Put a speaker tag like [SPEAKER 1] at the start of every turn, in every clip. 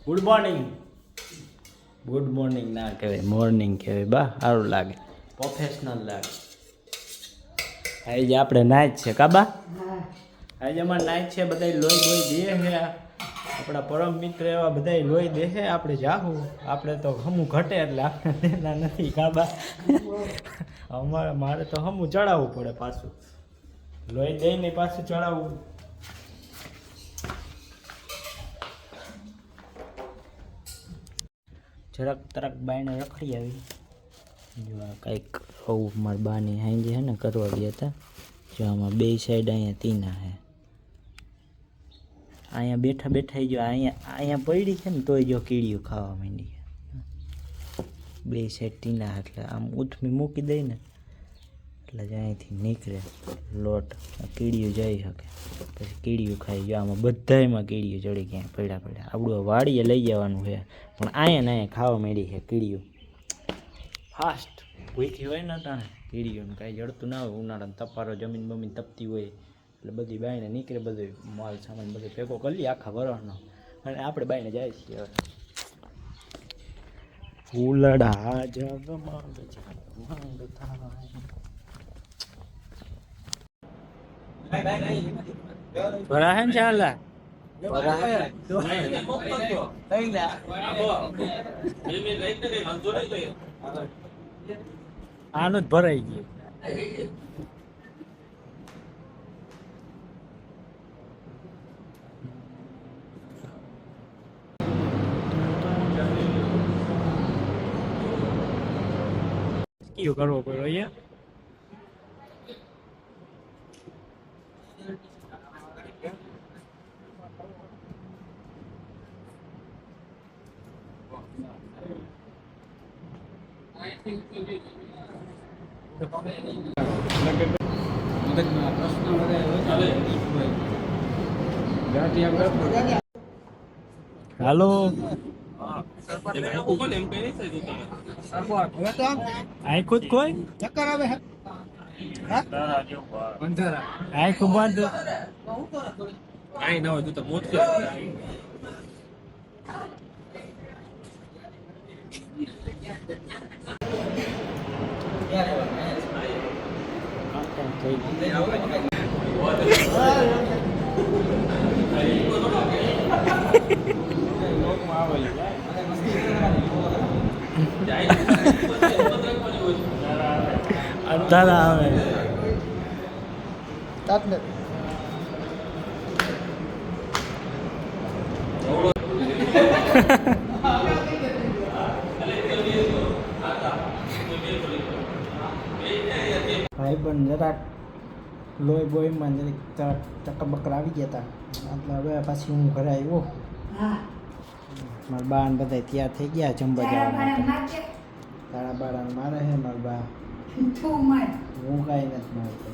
[SPEAKER 1] Good morning. Good morning ના કહેવાય, morning કહેવાય. બા સારું લાગે, પ્રોફેશનલ લાગે. આજે આપણે નાઈટ છે કાબા. આજે અમારે નાઈટ છે. બધા લોહી દે છે. આપણા પરમ મિત્ર એવા બધા લોહી દે છે. આપણે જાહું, આપણે તો હમું ઘટે એટલે આપણે દેના નથી કાબા. મારે તો હમું ચડાવવું પડે પાછું. લોહી દઈને પાછું ચડાવવું. જરાક તરક બાયને રખડી આવી. જો આ કંઈક આવું મારા બાની હાઈ છે ને કરવા ગયા હતા. જો આમાં બે સાઈડ અહીંયા તીના છે. અહીંયા બેઠા બેઠા જો અહીંયા પડી છે ને તોય જો કીડીઓ ખાવા માંડી છે. બે સાઈડ તીના એટલે આમ ઉથમી મૂકી દઈ ને એટલે જ અહીંથી નીકળે લોટ. કીડીઓ જઈ શકે પછી કીડીઓ ખાઈ. જો આમાં બધાયમાં કીડીઓ ચડી ગયા પડ્યા. આપણું વાડીએ લઈ જવાનું છે પણ અહીંયા ખાવા માંડી છે કીડીઓ. ફાસ્ટ ભૂખી હોય ને તાણે કીડીઓને કાંઈ જડતું ના હોય. ઉનાળાને તપારો જમીન બમીન તપતી હોય એટલે બધી બાઈને નીકળે. બધો માલ સામાન બધો ભેગો કરી લઈએ આખા વરસનો અને આપણે બાઈને જાય છીએ. હવે ફૂલડા જગમગ જગમગ થાય. ભરા હે ને ચાલા આનું જ ભરાઈ ગયું. કયો કરવો પડ્યો અહીંયા. હાલો આખું જ કોઈ ચક્કર આવે આખું બંધ આઈ ના હોય તો મોત કે અંધારા આવે ભાઈ પણ જરાક લોહી બોહીમાં જરાક ચક્કર આવી ગયા હતા એટલે હવે પાછી હું ઘરે આવ્યો. મારા બા ને બધા તૈયાર થઈ ગયા જમવા જવા માટે. તારા બાળા મારે હે મારા બા. હું કાંઈ નથી મારતો.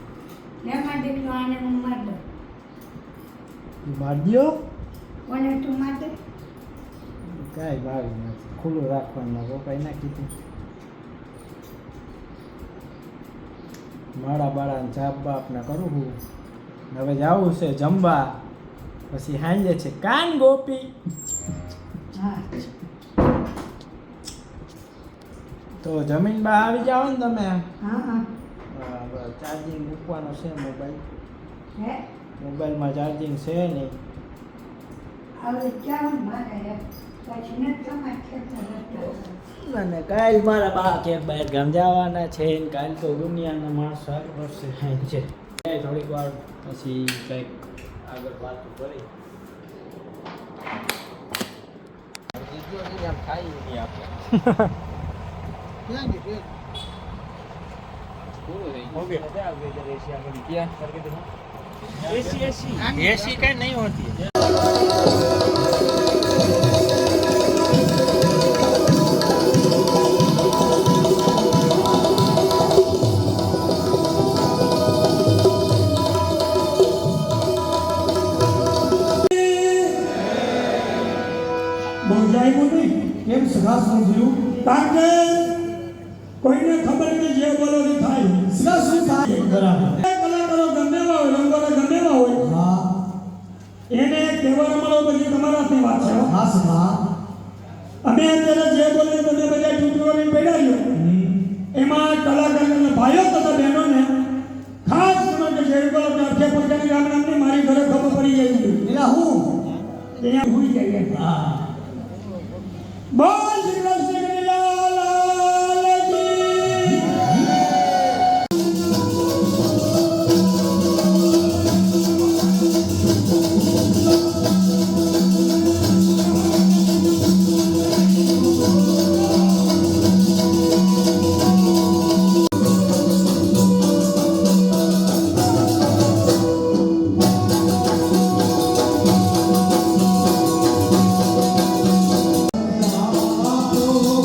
[SPEAKER 1] મારી દો કાંઈ ભાવી નથી. ખુલ્લું રાખવાનું રોકાઈ ના કીધું. મારા બાળાને જાપ બાપ ને કરું હું. હવે જવું છે જમવા. પછી સાંજે છે કાન ગોપી. તો જમીન બા આવી જાઓ ને તમે. બરાબર. ચાર્જિંગ મૂકવાનો છે મોબાઈલ. મોબાઈલમાં ચાર્જિંગ છે નહીં. અને કાલ મારા બા કે બહાર ગામ જવાના છે. કાલ તો દુનિયાના માણસો વર્ષે થાય છે. થોડીક વાર પછી કંઈક આગળ વાતો કરી. एसी कहीं नहीं होती है.
[SPEAKER 2] કેમ સગા સમજ્યું કારણ કે કોઈને ખબર નહીં જે બોલો ને થાય સગા શું થાય બરાબર. કલાકારો ગમેવા હોય રંગોના ગમેવા હોય હા એને તહેવાર મળો પછી તમારા હાથની વાત છે. હા સગા અમે અત્યારે જે બોલીએ તમે બધા ટૂંટવાની પડ્યા છો એમાં કલાકારના ભાઈઓ તથા બહેનોને ખાસ તમે કે જે બોલો કે અર્થે પોતાની ગામ નામની મારી ઘરે ખબર પડી જાય છે એટલે હું અહીંયા ભૂલી જાય હા બોલ શ્રી કૃષ્ણ લાલ કી
[SPEAKER 3] Oh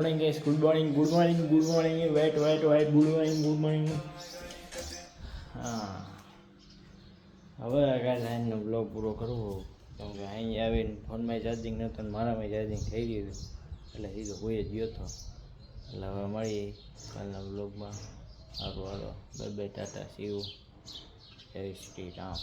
[SPEAKER 1] morning guys, good morning, good morning, good morning, wait wait wait, good morning, good morning. હા, હવે આગળ લાઈનનો બ્લોગ પૂરો કરવો, કેમ કે અહીં આવીને ફોનમાં ચાર્જિંગ નહોતું ને મારામાં ચાર્જિંગ થઈ ગયું હતું, એટલે સીધો કોઈ જ ગયો હતો. એટલે હવે મળીએ કાલના બ્લોગમાં. સારું હાલો, bye bye, tata, see you, જય શ્રી રામ.